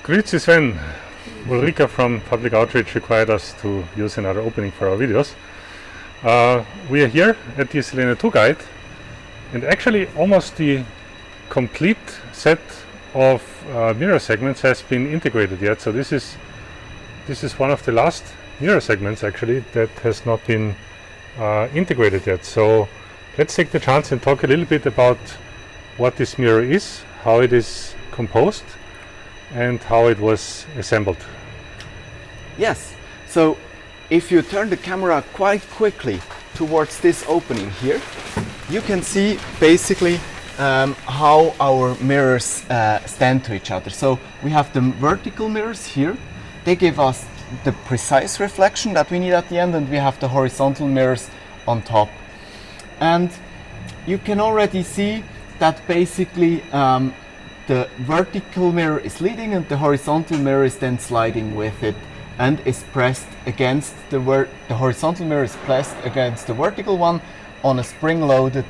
Grüezi Sven. Ulrika from Public Outreach required us to use another opening for our videos. We are here at the Selene 2 guide, and actually almost the complete set of mirror segments has been integrated yet. So this is one of the last mirror segments actually that has not been integrated yet. So let's take the chance and talk a little bit about what this mirror is, how it is composed, and how it was assembled. Yes, so if you turn the camera quite quickly towards this opening here, you can see basically how our mirrors stand to each other. So we have the vertical mirrors here. They give us the precise reflection that we need at the end, and we have the horizontal mirrors on top. And you can already see that basically the vertical mirror is leading and the horizontal mirror is then sliding with it and is pressed against the horizontal mirror is pressed against the vertical one on a spring-loaded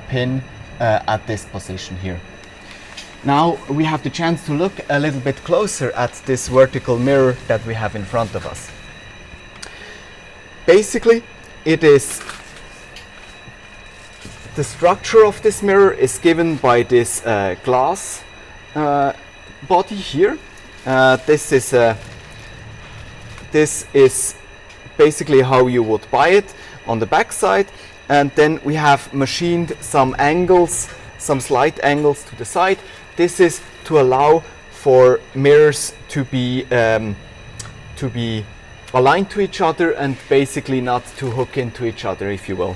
pin at this position here. Now we have the chance to look a little bit closer at this vertical mirror that we have in front of us. Basically, it is the structure of this mirror is given by this glass body here. This is basically how you would buy it on the back side, and then we have machined some angles, some slight angles to the side. This is to allow for mirrors to be aligned to each other and basically not to hook into each other, if you will.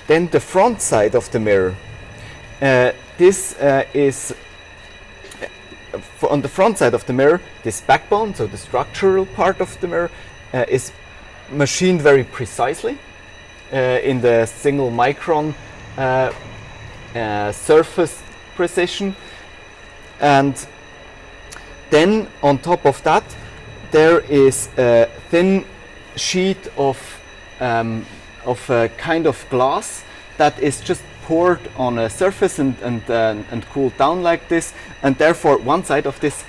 Then the front side of the mirror, this is on the front side of the mirror, this backbone, so the structural part of the mirror, is machined very precisely in the single micron surface precision. And then on top of that, there is a thin sheet of a kind of glass that is just poured on a surface and cooled down like this, and therefore one side of this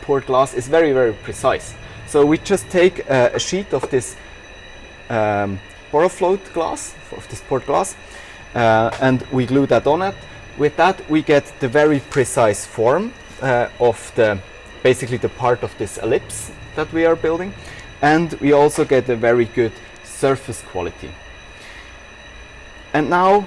poured glass is very, very precise. So we just take a sheet of this porofloat glass, of this poured glass, and we glue that on it. With that we get the very precise form of basically the part of this ellipse that we are building, and we also get a very good surface quality. And now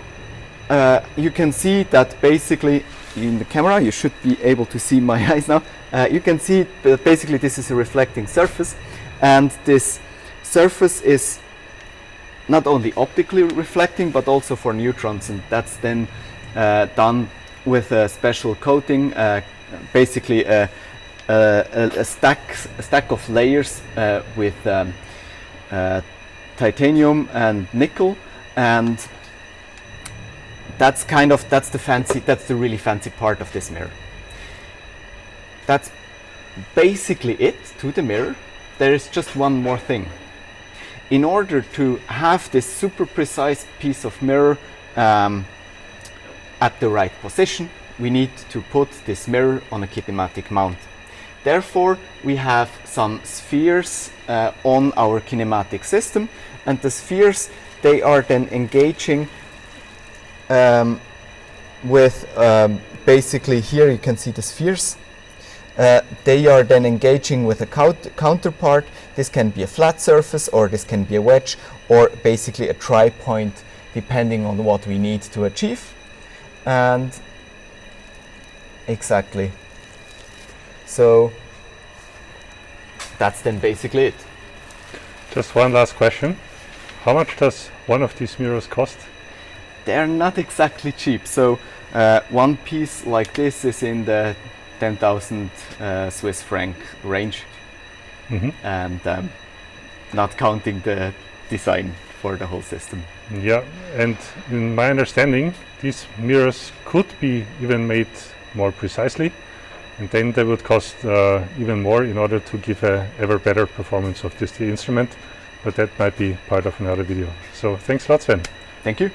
you can see that basically in the camera, you should be able to see my eyes now. You can see that basically this is a reflecting surface, and this surface is not only optically reflecting but also for neutrons, and that's then done with a special coating, basically a stack of layers with titanium and nickel, and that's the really fancy part of this mirror. That's basically it to the mirror. There is just one more thing. In order to have this super precise piece of mirror at the right position, we need to put this mirror on a kinematic mount. Therefore, we have some spheres on our kinematic system, and the spheres, they are then engaging with basically here you can see the spheres. They are then engaging with a counterpart. This can be a flat surface, or this can be a wedge, or basically a tri-point, depending on what we need to achieve. And exactly, so that's then basically it. Just one last question. How much does one of these mirrors cost? They're not exactly cheap. So one piece like this is in the 10,000 Swiss franc range, and not counting the design for the whole system. Yeah, and in my understanding, these mirrors could be even made more precisely, and then they would cost even more in order to give a ever better performance of this instrument, but that might be part of another video. So thanks a lot, Sven. Thank you.